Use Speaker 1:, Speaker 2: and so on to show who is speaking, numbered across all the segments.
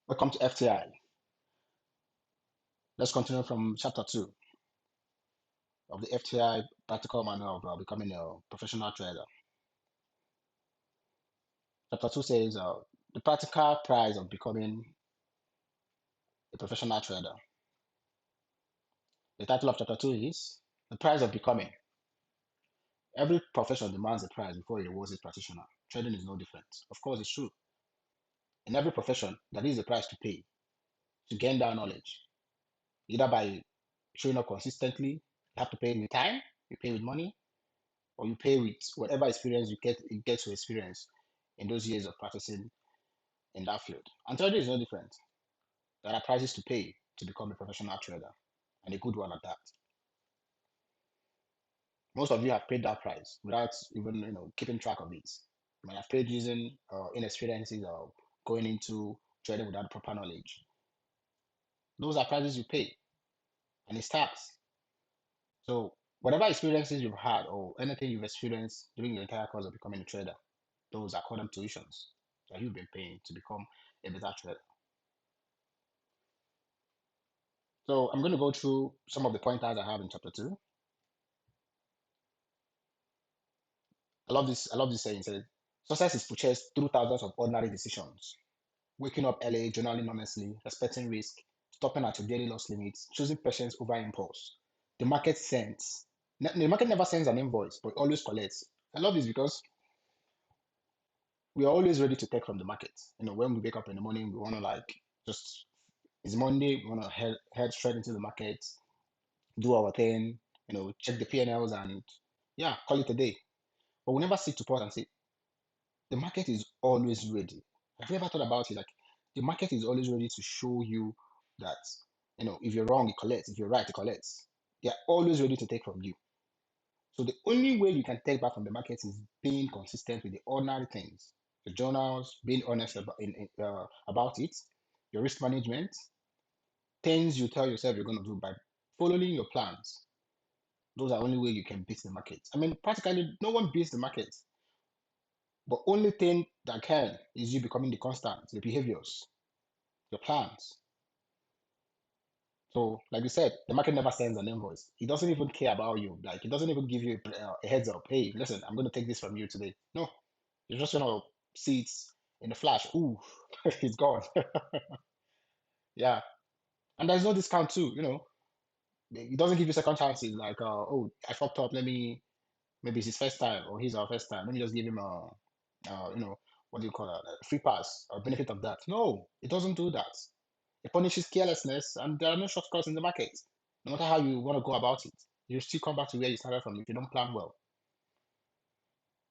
Speaker 1: Welcome to FTI. Let's continue from chapter 2 of the FTI Practical Manual of Becoming a Professional Trader. Chapter 2 says the practical price of becoming a professional trader. The title of chapter 2 is The Price of Becoming. Every profession demands a price before it rewards its practitioner. Trading is no different. Of course, it's true. In every profession, there is a price to pay to gain that knowledge, either by showing up consistently, you have to pay with time, you pay with money, or you pay with whatever experience you get to experience in those years of practicing in that field. And trading is no different. There are prices to pay to become a professional trader, and a good one at that. Most of you have paid that price without even keeping track of it. You might have paid using inexperiences or going into trading without proper knowledge. Those are prices you pay, and it starts. So whatever experiences you've had or anything you've experienced during your entire course of becoming a trader, those are called tuitions that you've been paying to become a better trader. So I'm going to go through some of the pointers I have in chapter 2. I love this saying. It says, success is purchased through thousands of ordinary decisions. Waking up early, journaling honestly, respecting risk, stopping at your daily loss limits, choosing patience over impulse. The market sends. The market never sends an invoice, but always collects. I love this because we are always ready to take from the market. When we wake up in the morning, we want to just it's Monday, we want to head straight into the market, do our thing, check the P&Ls and yeah, call it a day. But we never sit to pause and say, the market is always ready. Have you ever thought about it? Like the market is always ready to show you that, if you're wrong, it collects. If you're right, it collects. They're always ready to take from you. So the only way you can take back from the market is being consistent with the ordinary things, the journals, being honest about it, your risk management, things you tell yourself you're going to do by following your plans. Those are the only way you can beat the market. I mean, practically no one beats the market. But only thing that can is you becoming the constant, the behaviors, your plans. So, like you said, the market never sends an invoice. He doesn't even care about you. Like, he doesn't even give you a heads up. Hey, listen, I'm going to take this from you today. No, you're just going to see it in a flash. Ooh, it's gone. Yeah. And there's no discount too, It doesn't give you second chances. Like, oh, I fucked up. Maybe it's his first time or his our first time. Let me just give him what do you call that? A free pass or benefit of that. No, it doesn't do that. It punishes carelessness, and there are no shortcuts in the market. No matter how you want to go about it, you still come back to where you started from if you don't plan well.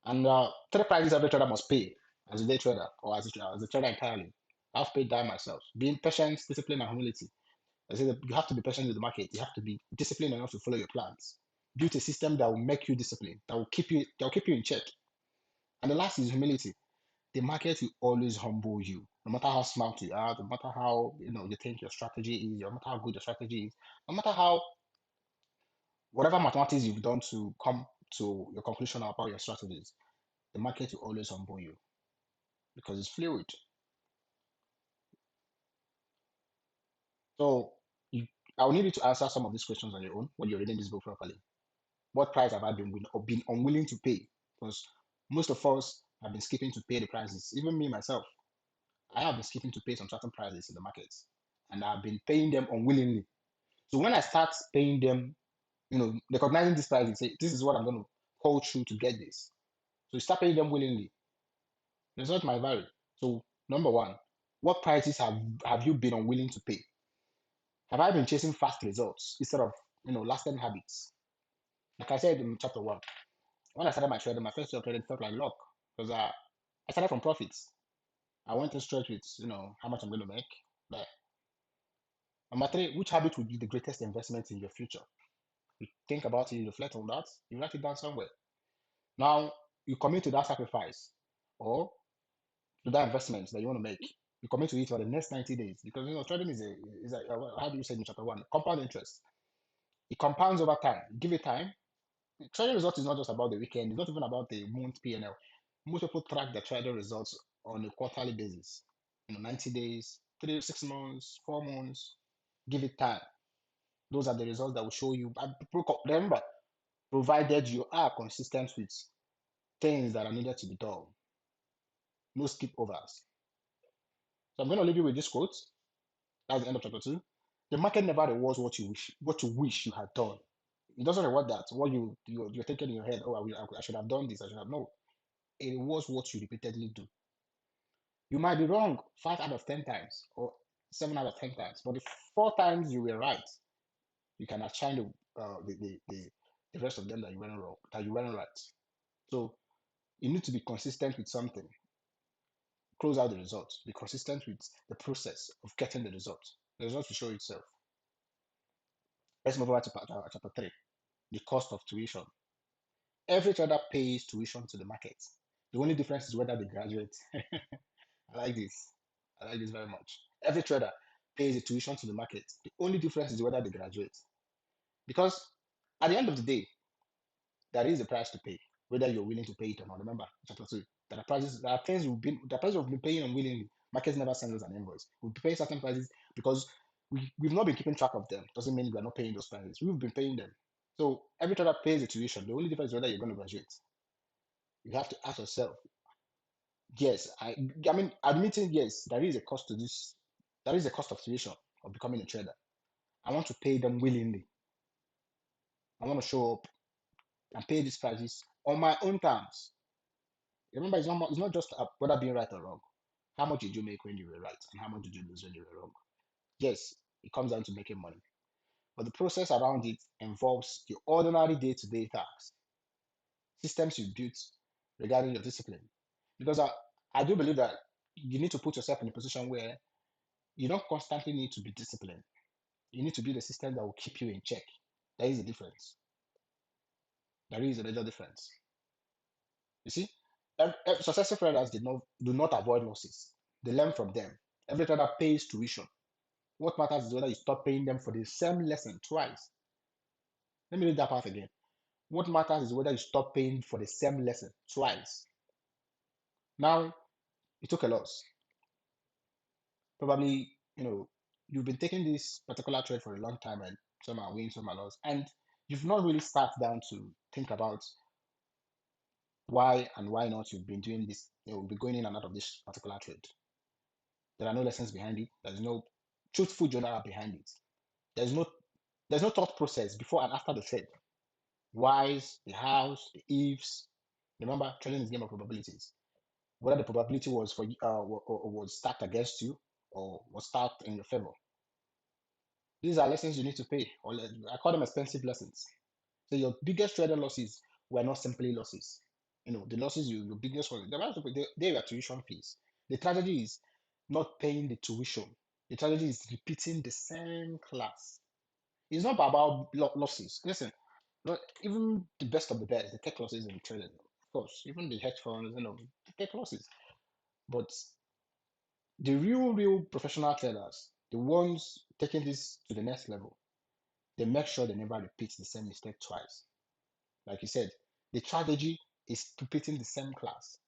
Speaker 1: And trade prices every trader must pay as a day trader or as a trader entirely. I've paid that myself. Being patient, discipline, and humility. I say that you have to be patient with the market. You have to be disciplined enough to follow your plans. Build a system that will make you disciplined, that will keep you in check. And the last is humility. The market will always humble you, no matter how smart you are, no matter how you think your strategy is, no matter how good your strategy is, no matter how whatever mathematics you've done to come to your conclusion about your strategies, the market will always humble you because it's fluid. So I will need you to answer some of these questions on your own when you're reading this book properly. What price have I been unwilling to pay? Because most of us have been skipping to pay the prices. Even me myself, I have been skipping to pay some certain prices in the markets, and I've been paying them unwillingly. So when I start paying them, recognizing this price and say, this is what I'm going to hold through to get this. So you start paying them willingly. The result might vary. So number one, what prices have you been unwilling to pay? Have I been chasing fast results instead of lasting habits? Like I said in chapter 1, when I started my trading, my first year of trading felt like luck because I started from profits. I went in straight with how much I'm going to make. But number 3, which habit would be the greatest investment in your future? You think about it, you reflect on that, you write it down somewhere. Now you commit to that sacrifice or to that investment that you want to make. You commit to it for the next 90 days because trading is a how do you say in chapter 1, compound interest. It compounds over time. Give it time. The trading result is not just about the weekend. It's not even about the month P&L. Most people track their trading results on a quarterly basis. 90 days, 3, 6 months, 4 months. Give it time. Those are the results that will show you. And remember, provided you are consistent with things that are needed to be done, no skip overs. So I'm going to leave you with this quote. That's the end of chapter 2. The market never rewards what you wish you had done. It doesn't reward that. What you're thinking in your head, oh, I should have done this, I should have. No, it rewards what you repeatedly do. You might be wrong 5 out of 10 times or 7 out of 10 times, but the 4 times you were right, you can outshine the rest of them that you weren't wrong, that you weren't right. So you need to be consistent with something. Close out the results. Be consistent with the process of getting the result. The result will show itself. Let's move over to chapter 3. The cost of tuition. Every trader pays tuition to the market. The only difference is whether they graduate. I like this. I like this very much. Every trader pays a tuition to the market. The only difference is whether they graduate. Because at the end of the day, there is a price to pay, whether you're willing to pay it or not. Remember, chapter 2, there are prices, there are things the prices we've been paying unwillingly. Markets never send us an invoice. We'll be paying certain prices because we've not been keeping track of them. Doesn't mean we're not paying those prices. We've been paying them. So every trader pays a tuition. The only difference is whether you're going to graduate. You have to ask yourself, yes, I mean, admitting yes, there is a cost to this. There is a cost of tuition of becoming a trader. I want to pay them willingly. I want to show up and pay these prices on my own terms. Remember, it's not just whether being right or wrong. How much did you make when you were right, and how much did you lose when you were wrong? Yes, it comes down to making money, but the process around it involves your ordinary day-to-day tasks, systems you built regarding your discipline. Because I do believe that you need to put yourself in a position where you don't constantly need to be disciplined. You need to build a system that will keep you in check. There is a difference. There is a major difference. You see, successful traders do not avoid losses. They learn from them. Every trader pays tuition. What matters is whether you stop paying them for the same lesson twice. Let me read that part again. What matters is whether you stop paying for the same lesson twice. Now, you took a loss. Probably, you've been taking this particular trade for a long time and some are win, some are lost. And you've not really sat down to think about why and why not you've been doing this, you'll be going in and out of this particular trade. There are no lessons behind it. There's no truthful journal behind it. There's no there's no thought process before and after the trade. Whys, the hows, the ifs. Remember, trading is a game of probabilities. Whether the probability was for was stacked against you or was stacked in your favor. These are lessons you need to pay, or I call them expensive lessons. So your biggest trading losses were not simply losses. The losses your biggest ones, they were tuition fees. The tragedy is not paying the tuition. The tragedy is repeating the same class. It's not about losses. Listen, even the best of the best, they take losses in trading. Of course, even the hedge funds, they take losses. But the real professional traders, the ones taking this to the next level, they make sure they never repeat the same mistake twice. Like you said, the strategy is repeating the same class.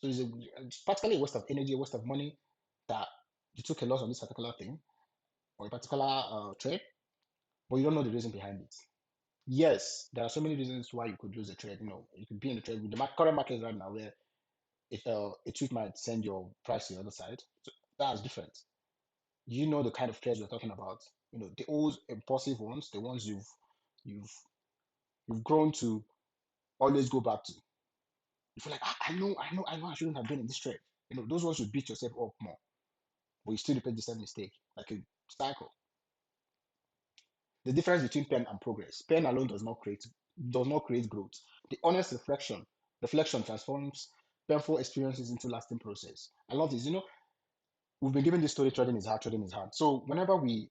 Speaker 1: So it's practically a waste of energy, a waste of money that you took a loss on this particular thing or a particular trade, but you don't know the reason behind it. Yes, there are so many reasons why you could lose a trade. You could be in the trade with the current market right now where if a tweet might send your price to the other side. So that's different. You know the kind of trades we're talking about. The old impulsive ones, the ones you've you've grown to always go back to. You feel like I know I shouldn't have been in this trade. Those ones you beat yourself up more, but you still repeat the same mistake, like a cycle. The difference between pain and progress. Pain alone does not create growth. The honest reflection transforms painful experiences into lasting process. I love this. We've been given this story, trading is hard, trading is hard. So whenever we're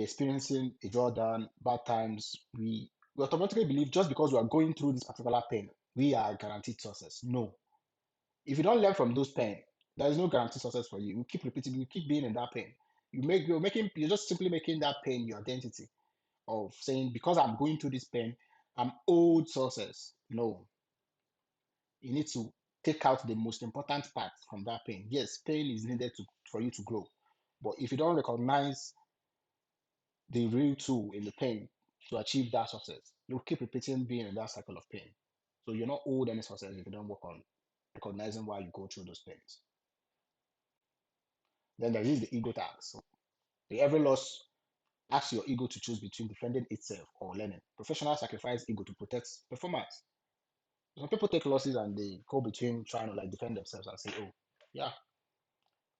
Speaker 1: experiencing a drawdown, bad times, we automatically believe just because we are going through this particular pain, we are guaranteed success. No. If you don't learn from those pain, there is no guaranteed success for you. You keep repeating, you keep being in that pain. You're just simply making that pain your identity of saying, because I'm going through this pain, I'm owed success. No, you need to take out the most important part from that pain. Yes, pain is needed for you to grow, But if you don't recognize the real tool in the pain to achieve that success, you'll keep repeating being in that cycle of pain. So you're not owed any success if you don't work on recognizing why you go through those pains. Then there is the ego tax. So every loss asks your ego to choose between defending itself or learning. Professionals sacrifice ego to protect performance. Some people take losses and they go between trying to like defend themselves and say, oh, yeah.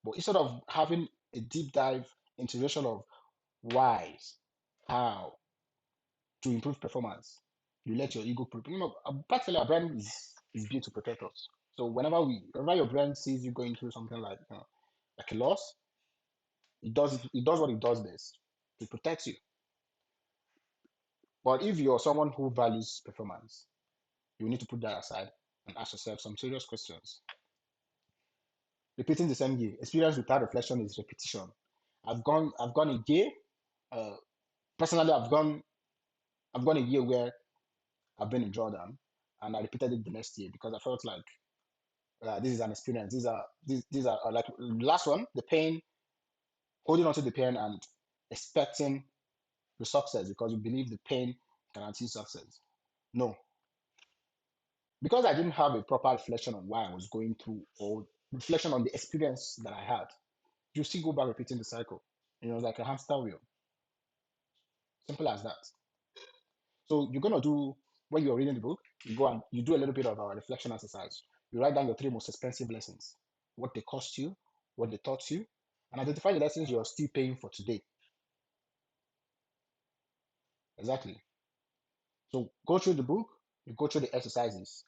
Speaker 1: But instead of having a deep dive integration of whys, how to improve performance, you let your ego, practically our brain is built to protect us. So whenever your brain sees you going through something like a loss, it does what it does best to protect you. But if you're someone who values performance, you need to put that aside and ask yourself some serious questions. Repeating the same year, experience without reflection is repetition. I've gone a year. Uh, Personally, I've gone a year where I've been in Jordan, and I repeated it the next year because I felt like this is an experience. These are like last one, the pain, holding on to the pain and expecting the success because you believe the pain guarantees success. No, because I didn't have a proper reflection on why I was going through or reflection on the experience that I had. You still go back repeating the cycle. It's like a hamster wheel. Simple as that. So you're gonna do when you're reading the book, you go and you do a little bit of our reflection exercise. You write down your three most expensive lessons, what they cost you, what they taught you, and identify the lessons you're still paying for today. Exactly. So go through the book, you go through the exercises,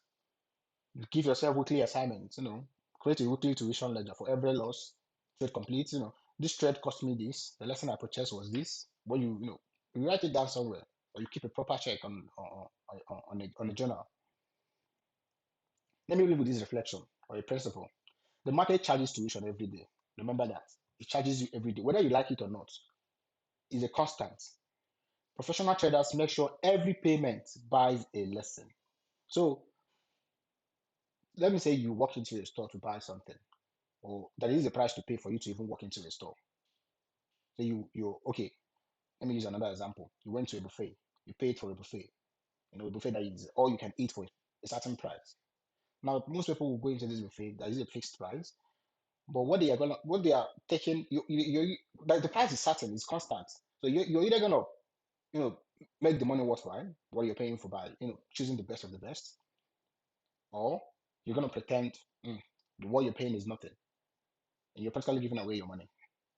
Speaker 1: you give yourself weekly assignments, create a weekly tuition ledger for every loss, trade complete, this trade cost me this, the lesson I purchased was this. But you write it down somewhere, or you keep a proper check on a journal. Let me leave with this reflection or a principle. The market charges tuition every day. Remember that. It charges you every day, whether you like it or not. It's a constant. Professional traders make sure every payment buys a lesson. So let me say you walk into a store to buy something, or there is a price to pay for you to even walk into a store. So you okay. Let me use another example. You went to a buffet. You paid for a buffet. A buffet that is all you can eat for a certain price. Now most people will go into this buffet. That is a fixed price. But what they are taking, like the price is certain, it's constant. So you're either gonna, you know, make the money worthwhile, what you're paying for by, choosing the best of the best, or you're gonna pretend what you're paying is nothing, and you're practically giving away your money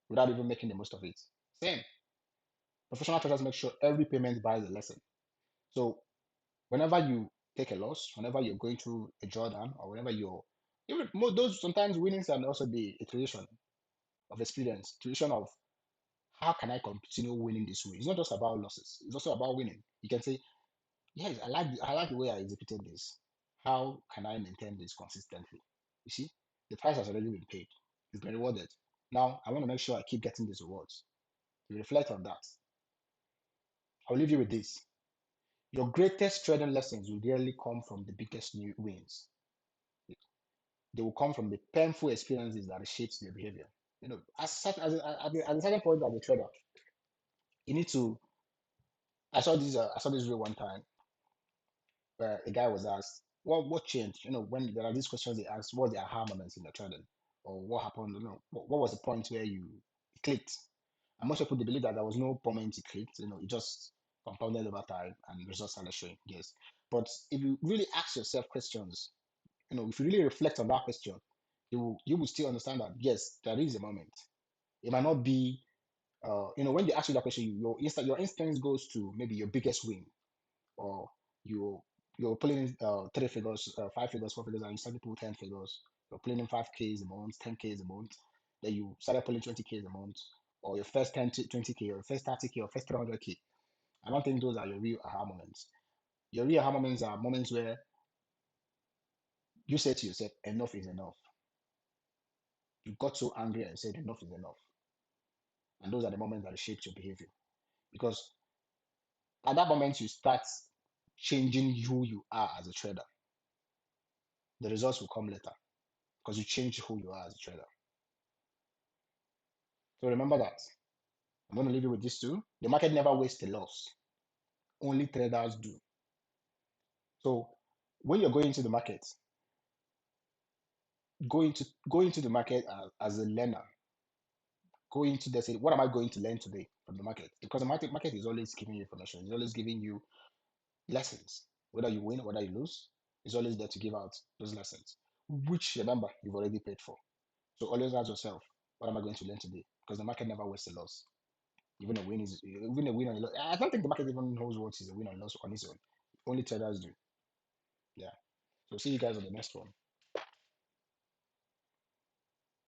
Speaker 1: without even making the most of it. Same. Professional traders make sure every payment buys a lesson. So whenever you take a loss, whenever you're going through a drawdown, or whenever even those sometimes winnings can also be a creation of experience, creation of how can I continue winning this way? It's not just about losses. It's also about winning. You can say, yes, I like the way I executed this. How can I maintain this consistently? You see, the price has already been paid. It's been rewarded. Now I want to make sure I keep getting these rewards. You reflect on that. I'll leave you with this. Your greatest trading lessons will rarely come from the biggest new wins. They will come from the painful experiences that shapes your behavior. At a certain point as a trader, you need to. I saw this reel one time where a guy was asked, what changed? When there are these questions they asked, what are the aha moments in the trading? Or what happened? What was the point where you clicked? And most people they believe that there was no moment it clicked, it just compounded over time and results started showing. Yes. But if you really ask yourself questions, if you really reflect on that question, you will still understand that yes, there is a moment. It might not be when they ask you that question, your instinct goes to maybe your biggest win or you you're pulling in three figures, five figures, four figures, and you started pulling 10 figures. You're pulling in 5Ks a month, 10Ks a month. Then you started pulling 20Ks a month, or your first 10 to 20K, or your first 30K, or first 300K. I don't think those are your real aha moments. Your real aha moments are moments where you say to yourself, enough is enough. You got so angry and said, enough is enough. And those are the moments that shape your behavior. Because at that moment, you start changing who you are as a trader. The results will come later because you change who you are as a trader. So remember that. I'm going to leave you with this too. The market never wastes a loss. Only traders do. So when you're going into the market, go into the market as a learner. Go into the say, what am I going to learn today from the market? Because the market is always giving you information. It's always giving you lessons. Whether you win, whether you lose, it's always there to give out those lessons, which remember you've already paid for. So always ask yourself, what am I going to learn today? Because the market never wastes a loss. Even a win and a loss. I don't think the market even knows what is a win and loss on its own. Only traders do. Yeah. So see you guys on the next one.